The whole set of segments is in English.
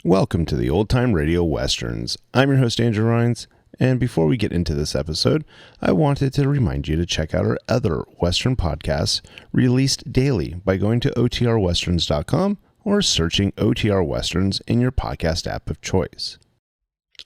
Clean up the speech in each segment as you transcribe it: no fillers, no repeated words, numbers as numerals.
Welcome to the Old Time Radio Westerns. I'm your host, Andrew Rhines, and before we get into this episode, I wanted to remind you to check out our other Western podcasts released daily by going to otrwesterns.com or searching OTR Westerns in your podcast app of choice.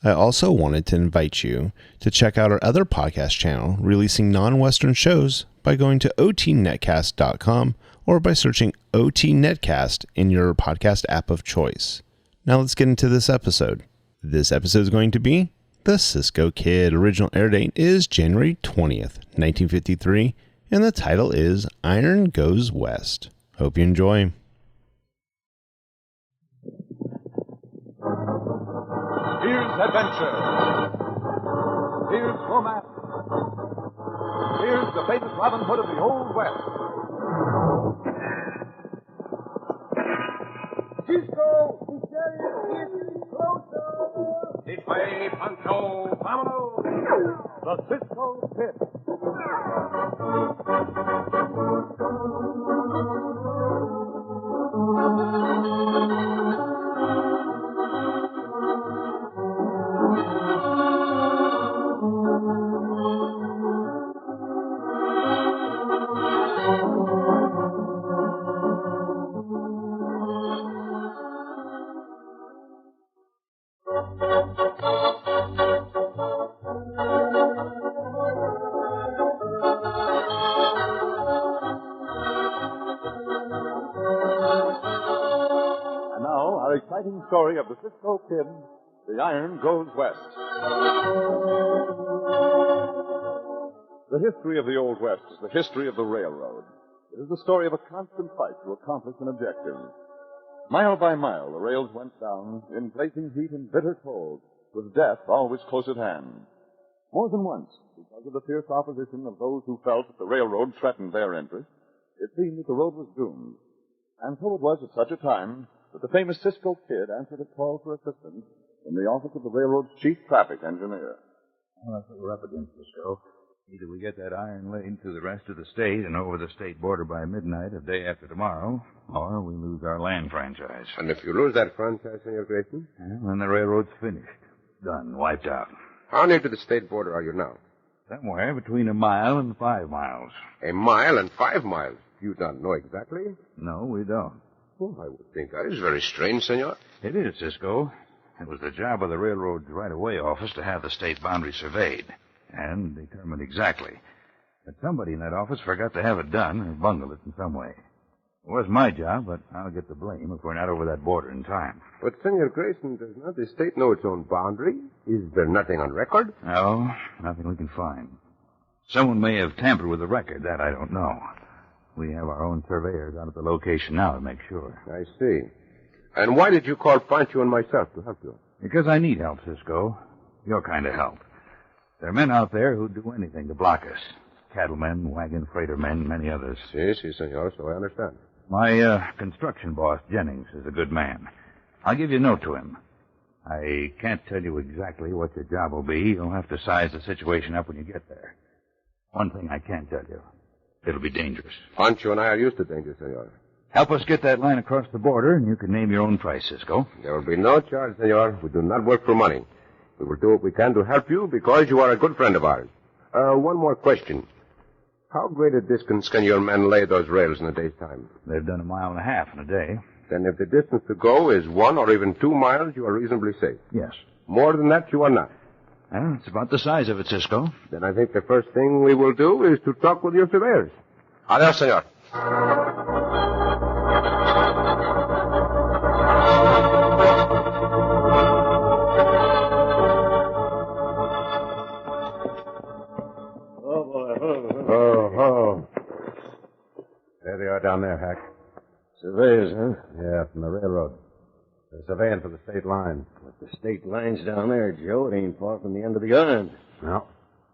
I also wanted to invite you to check out our other podcast channel releasing non-Western shows by going to otnetcast.com or by searching OT Netcast in your podcast app of choice. Now let's get into this episode. This episode is going to be The Cisco Kid. Original air date is January 20th, 1953, and the title is Iron Goes West. Hope you enjoy. Here's adventure. Here's romance. Here's the famous Robin Hood of the Old West. Cisco! The sheriff is closer! This way, Pancho! Vámonos! The Cisco Kid. Exciting story of the Cisco Kid, The Iron Goes West. The history of the Old West is the history of the railroad. It is the story of a constant fight to accomplish an objective. Mile by mile, the rails went down in blazing heat and bitter cold, with death always close at hand. More than once, because of the fierce opposition of those who felt that the railroad threatened their interests, it seemed that the road was doomed. And so it was at such a time that the famous Cisco Kid answered a call for assistance in the office of the railroad's chief traffic engineer. Well, that's what we're up against, Cisco. Either we get that iron laid through the rest of the state and over the state border by midnight of day after tomorrow, or we lose our land franchise. And if you lose that franchise, Senor Grayson? Well, then the railroad's finished. Done. Wiped out. How near to the state border are you now? Somewhere between 1 mile and 5 miles. 1 mile and 5 miles? You don't know exactly? No, we don't. Oh, I would think that is very strange, Senor. It is, Cisco. It was the job of the railroad's right-of-way office to have the state boundary surveyed and determined exactly. But somebody in that office forgot to have it done or bungled it in some way. It was my job, but I'll get the blame if we're not over that border in time. But, Senor Grayson, does not the state know its own boundary? Is there nothing on record? No, nothing we can find. Someone may have tampered with the record. That I don't know. We have our own surveyors out at the location now to make sure. I see. And why did you call Pancho and myself to help you? Because I need help, Cisco. Your kind of help. There are men out there who'd do anything to block us. Cattlemen, wagon freighter men, many others. Si, senor, so I understand. My construction boss, Jennings, is a good man. I'll give you a note to him. I can't tell you exactly what your job will be. You'll have to size the situation up when you get there. One thing I can tell you. It'll be dangerous. Pancho and I are used to danger, senor. Help us get that line across the border, and you can name your own price, Cisco. There will be no charge, senor. We do not work for money. We will do what we can to help you because you are a good friend of ours. One more question. How great a distance can your men lay those rails in a day's time? They've done 1.5 miles in a day. Then if the distance to go is 1 or even 2 miles, you are reasonably safe. Yes. More than that, you are not. Well, it's about the size of it, Cisco. Then I think the first thing we will do is to talk with your surveyors. Adios, senor. Oh. There they are down there, Hack. Surveyors, huh? Yeah, from the railroad. They're surveying for the state line. But the state line's down there, Joe. It ain't far from the end of the iron. No,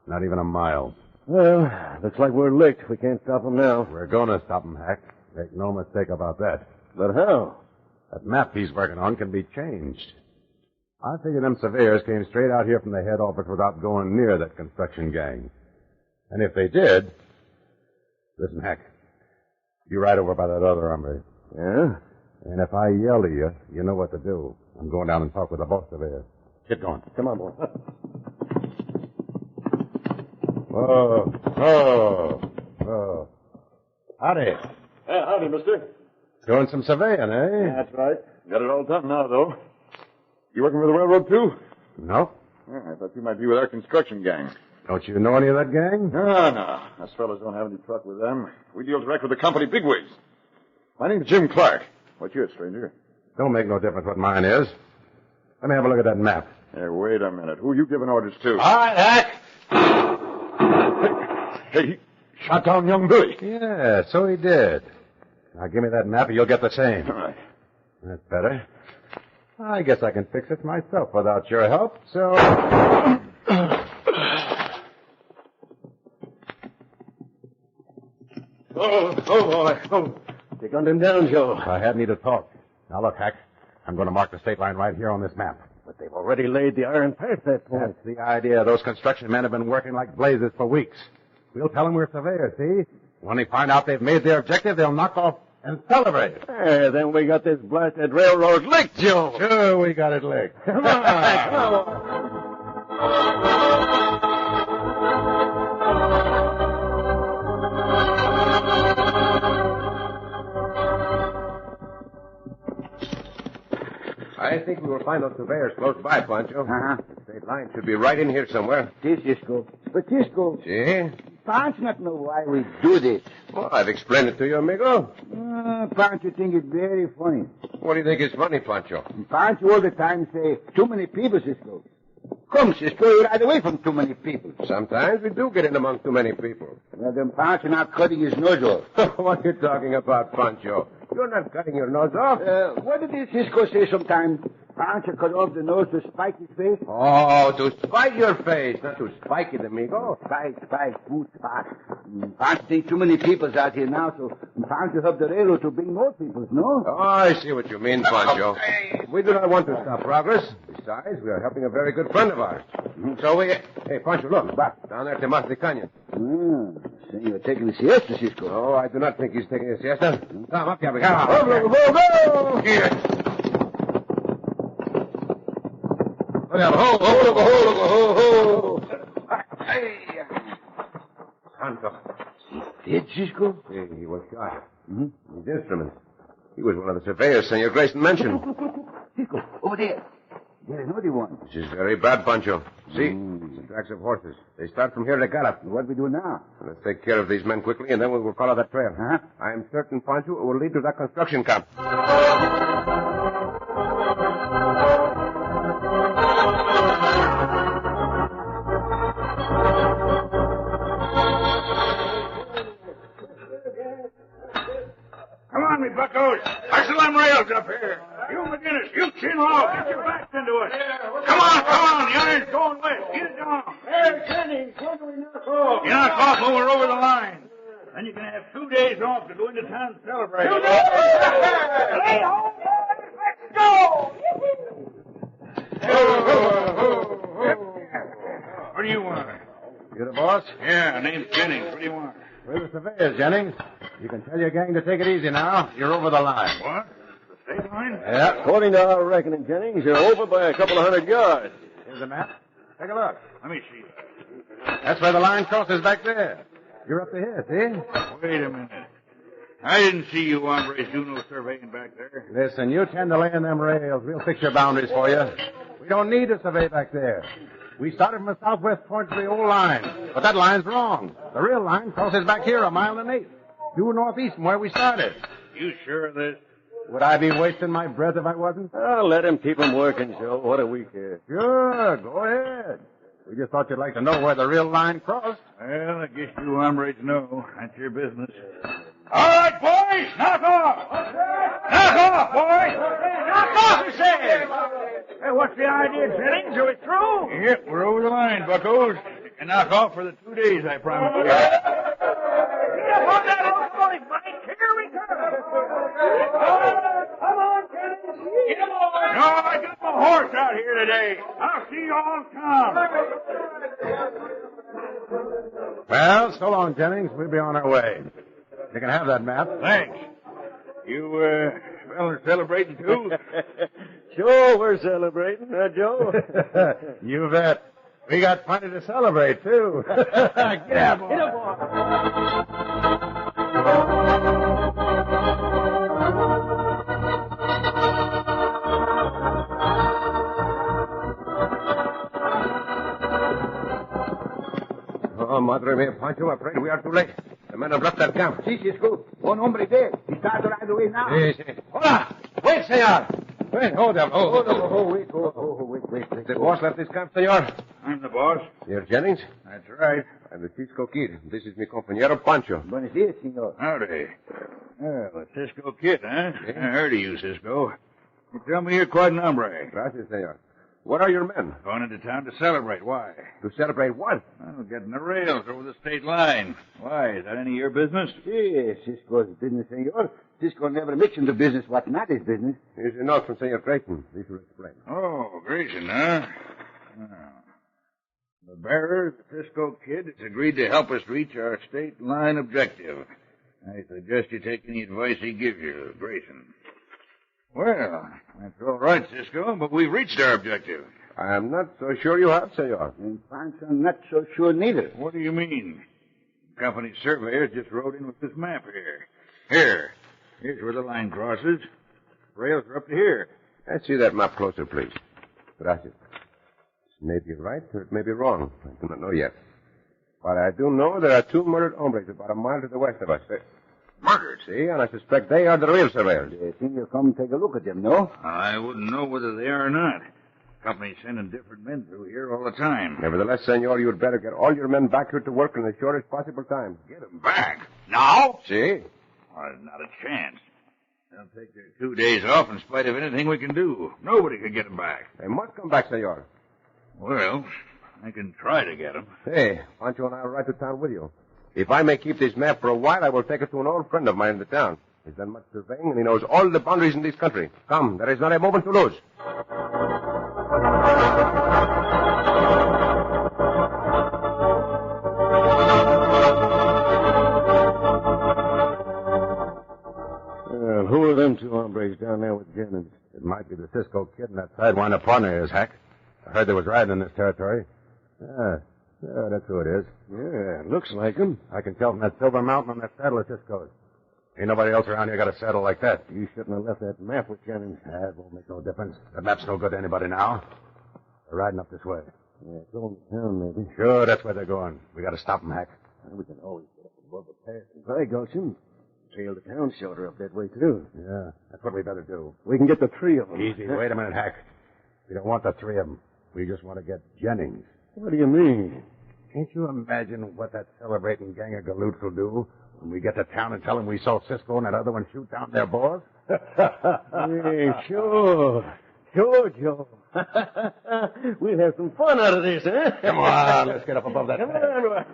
not even 1 mile. Well, looks like we're licked. We can't stop them now. We're going to stop them, Hack. Make no mistake about that. But how? That map he's working on can be changed. I figure them surveyors came straight out here from the head office without going near that construction gang. And if they did... Listen, Hack. You ride over by that other hombre. Yeah? And if I yell to you, you know what to do. I'm going down and talk with the boss surveyor. Get going. Come on, boy. Oh. Howdy. Howdy, mister. Doing some surveying, eh? That's right. Got it all done now, though. You working for the railroad, too? No. Yeah, I thought you might be with our construction gang. Don't you know any of that gang? No. Us fellas don't have any truck with them. We deal direct with the company bigwigs. My name's Jim Clark. What's yours, stranger? Don't make no difference what mine is. Let me have a look at that map. Hey, wait a minute. Who are you giving orders to? All right, Hack. Hey, he shot down young Billy. Yeah, so he did. Now give me that map and you'll get the same. All right. That's better. I guess I can fix it myself without your help, so... Oh, boy. Oh. You gunned him down, Joe. I had need to talk. Now look, Hack. I'm going to mark the state line right here on this map. But they've already laid the iron past that point. That's the idea. Those construction men have been working like blazes for weeks. We'll tell them we're surveyors, see? When they find out they've made their objective, they'll knock off and celebrate. Hey, then we got this blasted railroad licked, Joe. Sure, we got it licked. Come on. Come on. I think we will find those surveyors close by, Pancho. The state line should be right in here somewhere. This, Cisco. But, Cisco, See? Pancho not know why we do this. Well, I've explained it to you, amigo. Pancho think it's very funny. What do you think is funny, Pancho? Pancho all the time say, too many people, Cisco. Come, Cisco, you ride away from too many people. Sometimes we do get in among too many people. Well, then Pancho not cutting his nose off. What are you talking about, Pancho? You're not cutting your nose off. What did this Cisco say sometimes? Pancho cut off the nose to spike his face? Oh, to spike your face, not to spike it, amigo. Spike, good spike. Pancho think too many people's out here now, so Pancho help the railroad to bring more people, no? Oh, I see what you mean, Pancho. We do not want to stop progress. Besides, we are helping a very good friend of ours. So we... Hey, Pancho, look. Down there at the Canyon. Saying you're taking a siesta, Cisco. Oh, I do not think he's taking a siesta. Come up, Captain. Come Go, on. go! Here. Look out. Ho. Hey. Pancho. Dead, Cisco? He was shot. His instruments. He was one of the surveyors Senor Grayson mentioned. Cisco, over there. There's another one. This is very bad, Pancho. See? The tracks of horses. They start from here to Gallop. What we do now? Let's take care of these men quickly, and then we will follow that trail. Huh? I am certain, Pancho, it will lead to that construction camp. Come on, me buckos. Hustle them rails up here. You McGinnis, you chin off. Get your backs into it. Come on. The iron's going west. Get it down. Hey, Kenny, what do we knock off? You knock off when we're over the line. Then you can have 2 days off to go into town and celebrate. Hey, home, let's go! What do you want? You the boss? Yeah, name's Jennings. What do you want? We're the surveyors, Jennings. You can tell your gang to take it easy now. You're over the line. What? The state line? Yeah. According to our reckoning, Jennings, you're over by a couple of 100 yards. Here's the map. Take a look. Let me see. That's where the line crosses back there. You're up to here, see? Wait a minute. I didn't see you hombres do no surveying back there. Listen, you tend to lay in them rails. We'll fix your boundaries for you. We don't need to survey back there. We started from the southwest towards the old line. But that line's wrong. The real line crosses back here 1.1 miles. Due northeast from where we started. You sure of this? Would I be wasting my breath if I wasn't? Oh, let him keep him working, Joe. What do we care? Sure, go ahead. We just thought you'd like to know where the real line crossed. Well, I guess you hombres know. That's your business. All right, boys, knock off! Knock off, boys! Knock off, he says! Hey, what's the idea, Jennings? Are we through? Yep, we're over the line, buckos. And knock off for the 2 days I promised you. Get up on that old Mike. Here we come. Come on, Jennings. Get him over. No, I got my horse out here today. I'll see you all come. Well, so long, Jennings. We'll be on our way. You can have that map. Thanks. You, fellas celebrating too? sure we're celebrating, huh, Joe? You bet. We got plenty to celebrate, too. Get out, boy. Get up, boy. Oh, madre mia, Pancho, I'm afraid we are too late. The men have left that camp. Si, Cisco. One hombre there. He starts to ride away now. Si, si. Hola! Wait, senor! Wait, hold up. Wait. The boss left this camp, senor. I'm the boss. You're Jennings? That's right. I'm the Cisco Kid. This is mi compañero Pancho. Buenos dias, senor. Howdy. Well, the Cisco Kid, huh? I heard of you, Cisco. You tell me you're quite an hombre. Gracias, senor. What are your men? Going into town to celebrate. Why? To celebrate what? Well, getting the rails over the state line. Why? Is that any of your business? Si, Cisco's business, senor. Cisco never mix into business what's not his business. Here's a note from Senor Grayson. This will explain. Oh, Grayson, huh? Well, the bearer, the Cisco Kid, has agreed to help us reach our state line objective. I suggest you take any advice he gives you, Grayson. Well, that's all right, Cisco, but we've reached our objective. I am not so sure you have, senor. And Pancho not so sure neither. What do you mean? The company surveyor just rode in with this map here. Here's where the line crosses. Rails are up to here. Let's see that map closer, please. Gracias. This may be right or it may be wrong. I do not know yet. But I do know there are two murdered hombres about a mile to the west of us. Murdered? See, and I suspect they are the real surveyors. Senor, come take a look at them, no? I wouldn't know whether they are or not. Company's sending different men through here all the time. Nevertheless, senor, you had better get all your men back here to work in the shortest possible time. Get them back? Now? See? Oh, not a chance. They'll take their 2 days off in spite of anything we can do. Nobody can get them back. They must come back, senor. Well, I can try to get them. Hey, Pancho and I will ride to town with you. If I may keep this map for a while, I will take it to an old friend of mine in the town. He's done much surveying, and he knows all the boundaries in this country. Come, there is not a moment to lose. Well, who are them two hombres down there with Jennings? It might be the Cisco Kid and that sidewinder partner is, Hack. I heard they was riding in this territory. Yeah, that's who it is. Yeah, looks like him. I can tell from that silver mountain on that saddle of Cisco's. Ain't nobody else around here got a saddle like that. You shouldn't have left that map with Jennings. It won't make no difference. The map's no good to anybody now. They're riding up this way. Yeah, going to town, maybe. Sure, that's where they're going. We got to stop them, Hack. We can always get up above the pass and dry gulch him. Trail the town shelter up that way, too. Yeah, that's what we better do. We can get the three of them. Easy. Wait a minute, Hack. We don't want the three of them. We just want to get Jennings. What do you mean? Can't you imagine what that celebrating gang of galoots will do when we get to town and tell them we saw Cisco and that other one shoot down their boss? Hey, sure. Sure, Joe. We'll have some fun out of this, huh? Come on, let's get up above that. Come on.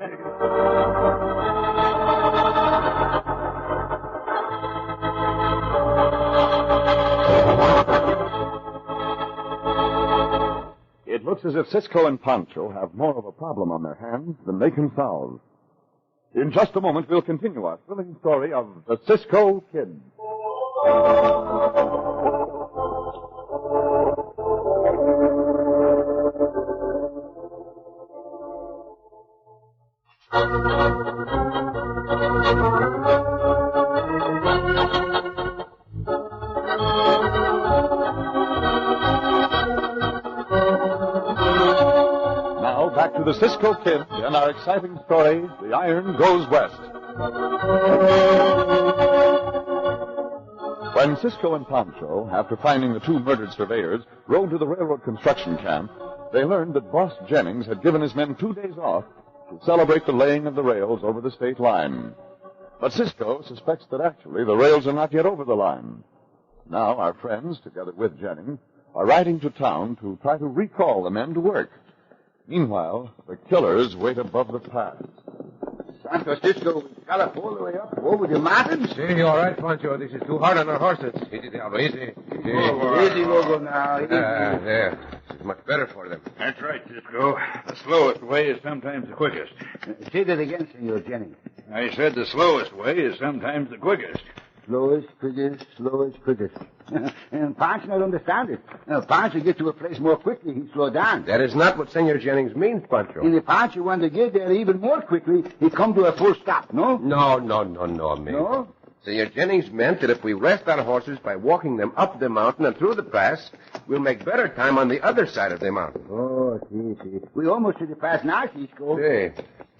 It looks as if Cisco and Pancho have more of a problem on their hands than they can solve. In just a moment, we'll continue our thrilling story of the Cisco Kid. Now, back to the Cisco Kid and our exciting story, The Iron Goes West. When Cisco and Pancho, after finding the two murdered surveyors, rode to the railroad construction camp, they learned that Boss Jennings had given his men 2 days off to celebrate the laying of the rails over the state line. But Cisco suspects that actually the rails are not yet over the line. Now our friends, together with Jennings, are riding to town to try to recall the men to work. Meanwhile, the killers wait above the pass. Santo Cisco, gallop all the way up over the mountains. See, all right, Pancho. This is too hard on our horses. Easy, Diablo, easy. Easy, Logo, now. Easy. There. This is much better for them. That's right, Cisco. The slowest way is sometimes the quickest. Say that again, Senor Jennings. I said the slowest way is sometimes the quickest. Slowest, quickest, slowest, quickest. And Pancho not understand it. Pancho get to a place more quickly, he slow down. That is not what Senor Jennings means, Pancho. And if Pancho want to get there even more quickly, he come to a full stop, no? No, amigo. No? Senor Jennings meant that if we rest our horses by walking them up the mountain and through the pass, we'll make better time on the other side of the mountain. Oh, see. We almost to the pass now, Cisco. Hey.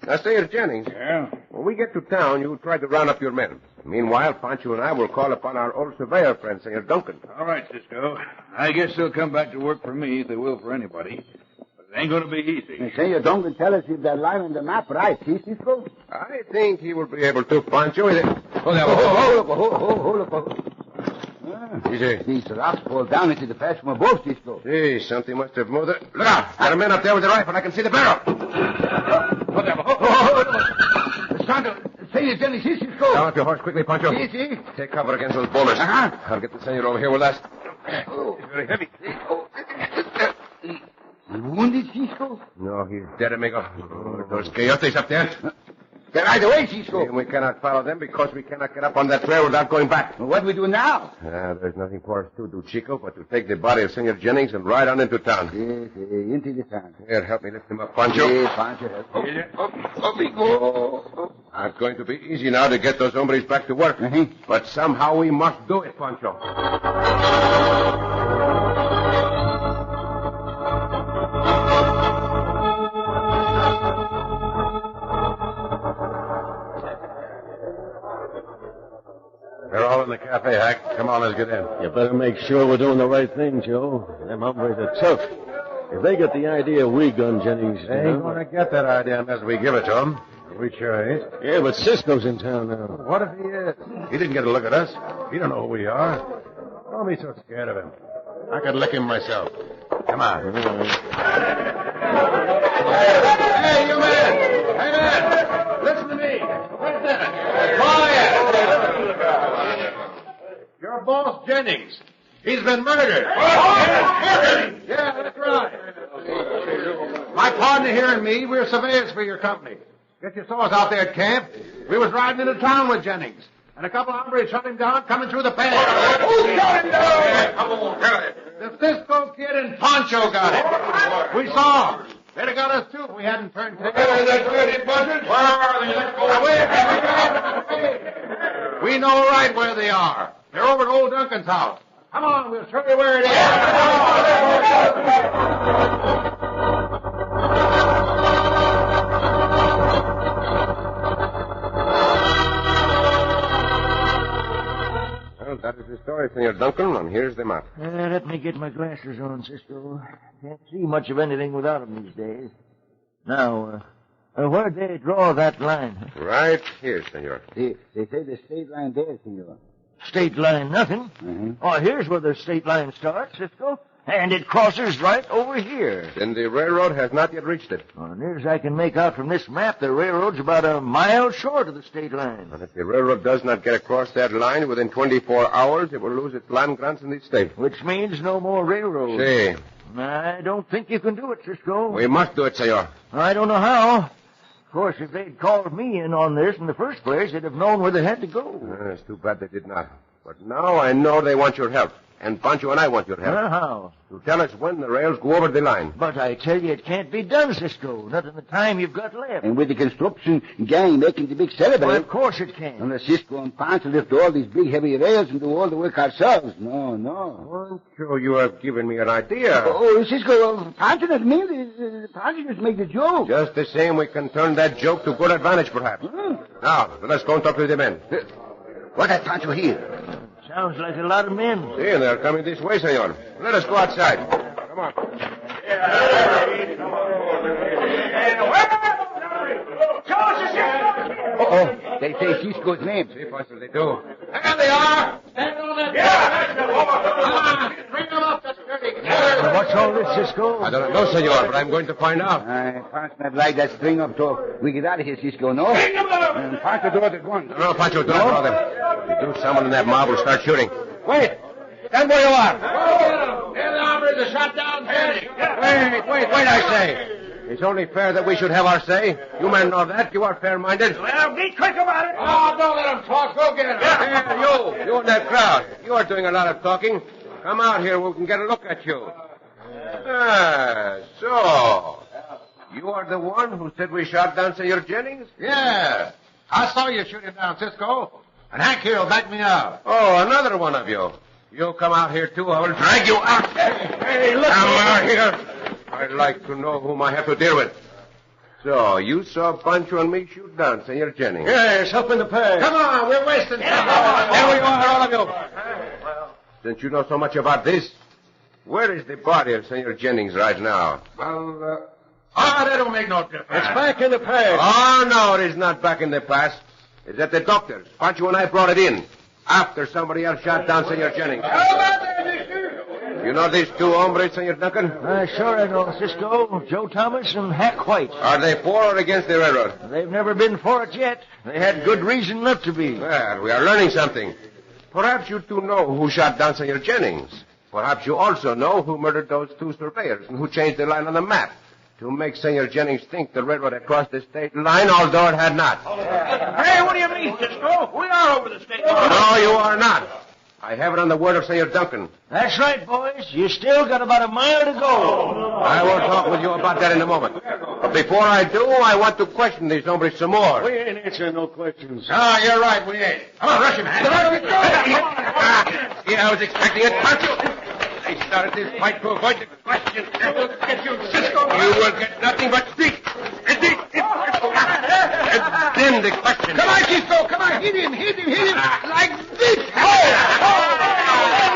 Now, Senor Jennings. Yeah? When we get to town, you try to round up your men. Meanwhile, Pancho and I will call upon our old surveyor friend, Senor Duncan. All right, Cisco. I guess they'll come back to work for me if they will for anybody. But it ain't going to be easy. And Senor Duncan tell us if that line on the map right, see, Cisco? I think he will be able to, Pancho. Hold up. Easy. These rocks fall down into the pass from above, Cisco. Gee, something must have moved it. Look out! Got a man up there with a rifle. I can see the barrel. Senor Jennings, see, Cisco. Down off your horse quickly, Pancho. See. Take cover against those boulders. Uh-huh. I'll get the senor over here with us. He's very heavy. You wounded, Cisco? No, he's dead, amigo. Those coyotes up there. They're right away, Cisco. And we cannot follow them because we cannot get up on that trail without going back. Well, what do we do now? There's nothing for us to do, Chico, but to take the body of Senor Jennings and ride on into town. Yes, into the town. Here, help me lift him up, Pancho. Yes, Pancho, help. Not going to be easy now to get those hombres back to work. Uh-huh. But somehow we must do it, Pancho. They're all in the cafe, Hack. Come on, let's get in. You better make sure we're doing the right thing, Joe. Them hombres are tough. If they get the idea we gun Jennings They ain't going to get that idea unless we give it to them. We sure ain't. Yeah, but Cisco's in town now. What if he is? He didn't get a look at us. He don't know who we are. Don't be so scared of him. I could lick him myself. Come on. Hey, you man! Hey, man! Listen to me. Where's that? Quiet! Your boss, Jennings. He's been murdered. Murdered? Yeah, that's right. My partner here and me, we're surveyors for your company. Get your saws out there at camp. We was riding into town with Jennings. And a couple of hombres shot him down coming through the pass. Who shot him down? Come on, tell it. The Cisco kid and Pancho got him. We saw him. They'd have got us, too, if we hadn't turned tail. Where are they? We know right where they are. They're over at old Duncan's house. Come on, we'll show you where it Well, that is the story, Senor Duncan, and here's the map. Let me get my glasses on, Cisco. Can't see much of anything without 'em these days. Now, where'd they draw that line? Right here, senor. They say the state line there, Senor. State line, nothing. Mm-hmm. Oh, here's where the state line starts, Cisco. And it crosses right over here. Then the railroad has not yet reached it. Well, near as I can make out from this map, the railroad's about a mile short of the state line. And if the railroad does not get across that line within 24 hours, it will lose its land grants in the state. Which means no more railroad. See, I don't think you can do it, Cisco. we must do it, senor. I don't know how. Of course, if they'd called me in on this in the first place, they'd have known where they had to go. It's too bad they did not. But now I know they want your help. And Pancho and I want your help. How? To tell us when the rails go over the line. But I tell you, it can't be done, Cisco. Not in the time you've got left. And with the construction gang making the big celebrate. Well, of course it can. Unless Cisco and Pancho lift all these big heavy rails and do all the work ourselves. No. Pancho, you have given me an idea. Oh, Cisco, Pancho doesn't mean this. Pancho just make the joke. Just the same, we can turn that joke to good advantage, perhaps. Now, let's go and talk to the men. What has Pancho here? Sounds like a lot of men. See, and they're coming this way, senor. Let us go outside. Come on. Uh-oh. They say Cisco's name. See, Pancho, they do. There they are. Stand on that. Yeah. Bring them up. That's What's all this, Cisco? I don't know, senor, but I'm going to find out. Pancho not like that string up talk. We get out of here, Cisco, no? Bring them up. And Pancho do it at once. No, Pancho, don't draw them. If you do, someone in that mob will start shooting. Wait! Stand where you are! Go get them. There the hombres are shot down standing. Wait, I say. It's only fair that we should have our say. You men know that. You are fair-minded. Well, be quick about it. Oh, don't let him talk. Go get him. Here, you in that crowd. You are doing a lot of talking. Come out here. We can get a look at you. So. You are the one who said we shot down Senor Jennings? Yeah. I saw you shoot him down, Cisco. And Hank here will back me up. Oh, another one of you. You come out here, too. I will drag you out. Hey, look. Come out here. I'd like to know whom I have to deal with. So, you saw Pancho and me shoot down Senor Jennings? Yes, up in the past. Come on, we're wasting time. Here we are, all of you. Since you know so much about this, where is the body of Senor Jennings right now? Well, that don't make no difference. It's back in the past. Oh, no, it is not back in the past. It's at the doctor's. Pancho and I brought it in after somebody else shot down Senor Jennings. You know these two hombres, Senor Duncan? Sure I know, Cisco. Joe Thomas and Hack White. Are they for or against the railroad? They've never been for it yet. They had good reason not to be. Well, we are learning something. Perhaps you two know who shot down Senor Jennings. Perhaps you also know who murdered those two surveyors and who changed the line on the map to make Senor Jennings think the railroad had crossed the state line, although it had not. Hey, what do you mean, Cisco? We are over the state line. No, you are not. I have it on the word of Senor Duncan. That's right, boys. You still got about a mile to go. I will talk with you about that in a moment. But before I do, I want to question these hombres some more. We ain't answering no questions. Ah, you're right, we ain't. Come on, rush him, Hank. Yeah, I was expecting it. Pancho! They started this fight to avoid the question. We'll get you, Cisco. You will get nothing but speak. And then the question. Come on, Cisco, come on. Hit him. Like this. Look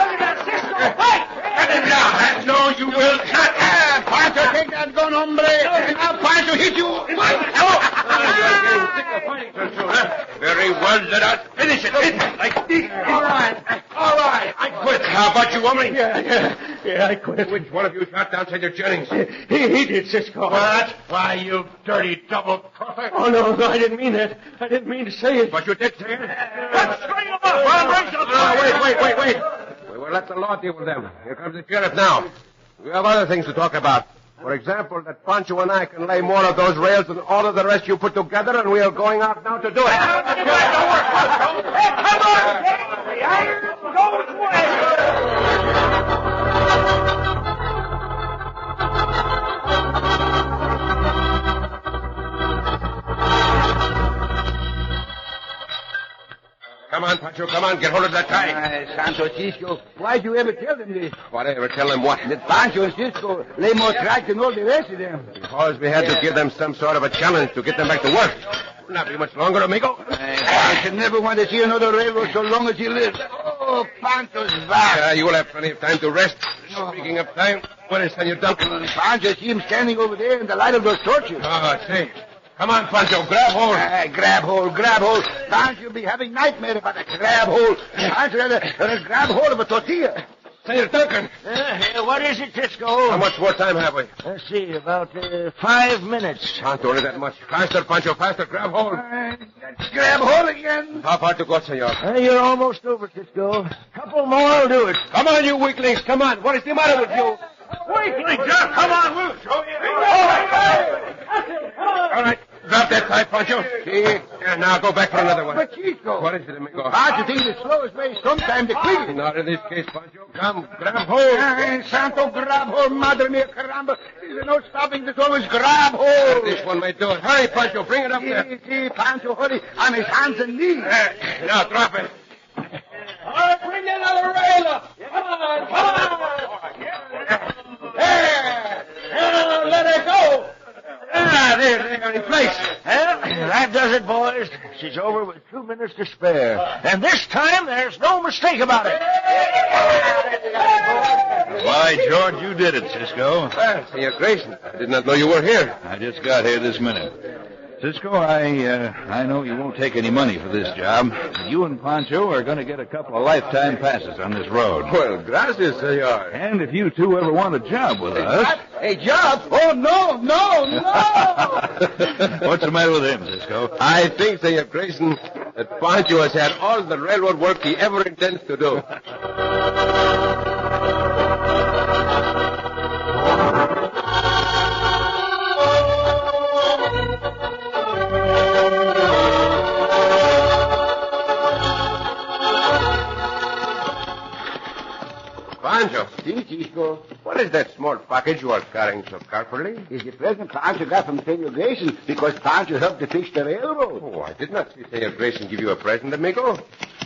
at that, Cisco. Fight! No, you will not. Pancho, take that gun, hombre. Now, Pancho, hit you. Very well, let us finish it. Like this. All right. I quit. How about you, hombre? Yeah, I quit. Which one of you shot down Senor Jennings? He did, Cisco. What? Why, you dirty double-crosser. Oh, no, I didn't mean that. I didn't mean to say it. But you did say it. Let's string him up. Wait. We will let the law deal with them. Here comes the sheriff now. We have other things to talk about. For example, that Pancho and I can lay more of those rails than all of the rest you put together, and we are going out now to do it. Hey, come on, Dave. The iron goes west. Come on, Pancho, come on. Get hold of that tie. Santo Cisco, why'd you ever tell them this? Whatever, tell them what? That Pancho and Cisco lay more track than all the rest of them. Because we had to give them some sort of a challenge to get them back to work. Will not be much longer, amigo. Pancho never want to see another railroad so long as he lives. Oh, Pancho's back. You will have plenty of time to rest. Speaking of time, where is Senor Duncan? Pancho, see him standing over there in the light of those torches. Oh, see. Come on, Pancho, grab hold. Grab hold. Pancho will be having nightmare about a grab hold. Pancho had a grab hold of a tortilla. Senor Duncan. What is it, Cisco? How much more time have we? Let's see, about 5 minutes. Can't only that much. Faster, Pancho, faster. Grab hold. Grab hold again. How far to go, senor? You're almost over, Cisco. Couple more will do it. Come on, you weaklings. Come on. What is the matter with you? Weaklings, just come on, we'll show you. All right. Drop that tie, Pancho. See? Now go back for another one. But Cisco. What is it, amigo? Pancho thinks the slowest way is sometime the quickest. Not in this case, Pancho. Come, grab hold. Santo, grab hold, madre mia, caramba. There's no stopping this, always grab hold. This one may do it. Hurry, Pancho. Bring it up there. See, Pancho, hurry. On his hands and knees. Now, drop it. All right, bring that other rail up. Come on. There. Now, let her go. There, in place. Well, that does it, boys. She's over with 2 minutes to spare. And this time, there's no mistake about it. Why, George, you did it, Cisco. Well, Senor Grayson, I did not know you were here. I just got here this minute. Cisco, I know you won't take any money for this job, but you and Pancho are going to get a couple of lifetime passes on this road. Well, gracias, senor. And if you two ever want a job with us... A job? Oh, no. What's the matter with him, Cisco? I think, Senor Grayson, that Pancho has had all the railroad work he ever intends to do. Cisco? What is that small package you are carrying so carefully? It's the present Pancho got from Senor Grayson because Pancho helped to fix the railroad. Oh, I did not see Senor Grayson give you a present, amigo.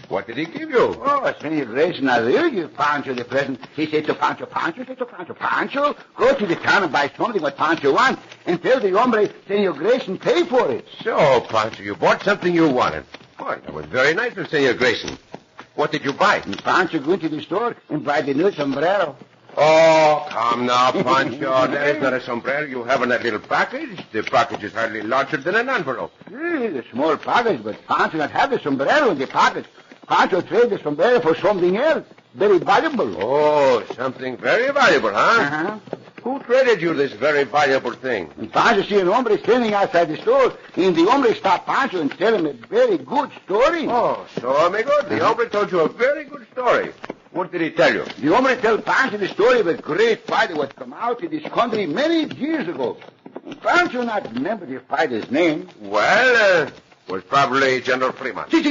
What did he give you? Oh, Senor Grayson, I will give Pancho the present. He said to Pancho, Pancho, go to the town and buy something what Pancho wants and tell the hombre Senor Grayson pay for it. So, Pancho, you bought something you wanted. Oh, that was very nice of Senor Grayson. What did you buy? And Pancho went to the store and buy the new sombrero. Oh, come now, Pancho. That is not a sombrero you have in that little package. The package is hardly larger than an envelope. It's a small package, but Pancho not have the sombrero in the package. Pancho trade the sombrero for something else. Very valuable. Oh, something very valuable, huh? Uh-huh. Who traded you this very valuable thing? And Pancho see an hombre standing outside the store, and the hombre stopped Pancho and tell him a very good story. Oh, so, amigo, the hombre told you a very good story. What did he tell you? The hombre tell Pancho the story of a great fighter what come out in this country many years ago. And Pancho not remember the fighter's name. Well, was probably General Freeman. That's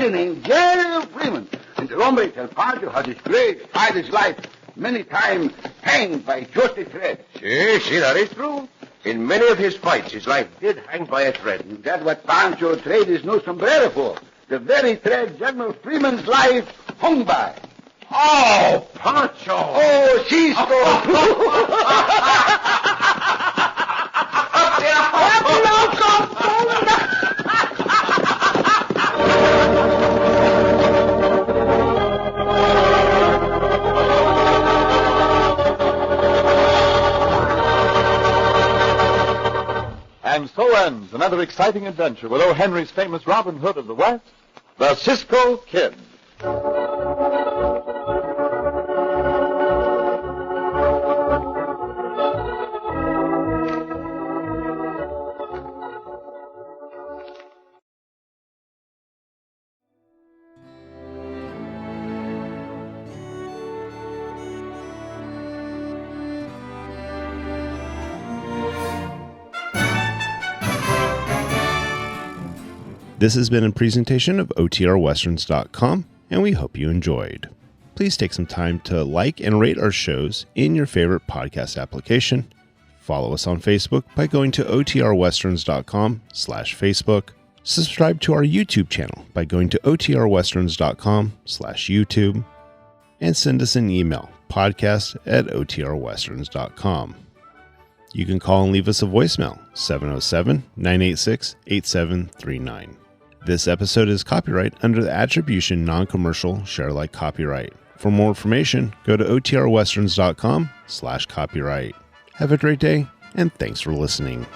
the name, General Freeman. And the hombre tell Pancho how this great fighter's life many times hanged by just a thread. See, that is true. In many of his fights, his life did hang by a thread. And that's what Pancho trade his new sombrero for. The very thread General Freeman's life hung by. Oh, Pancho! Oh, Cisco! And so ends another exciting adventure with O. Henry's famous Robin Hood of the West, the Cisco Kid. This has been a presentation of OTRWesterns.com, and we hope you enjoyed. Please take some time to like and rate our shows in your favorite podcast application. Follow us on Facebook by going to OTRWesterns.com/Facebook. Subscribe to our YouTube channel by going to OTRWesterns.com/YouTube. And send us an email, podcast@OTRWesterns.com. You can call and leave us a voicemail, 707-986-8739. This episode is copyright under the Attribution Non-Commercial Share-alike copyright. For more information, go to OTRWesterns.com/copyright. Have a great day, and thanks for listening.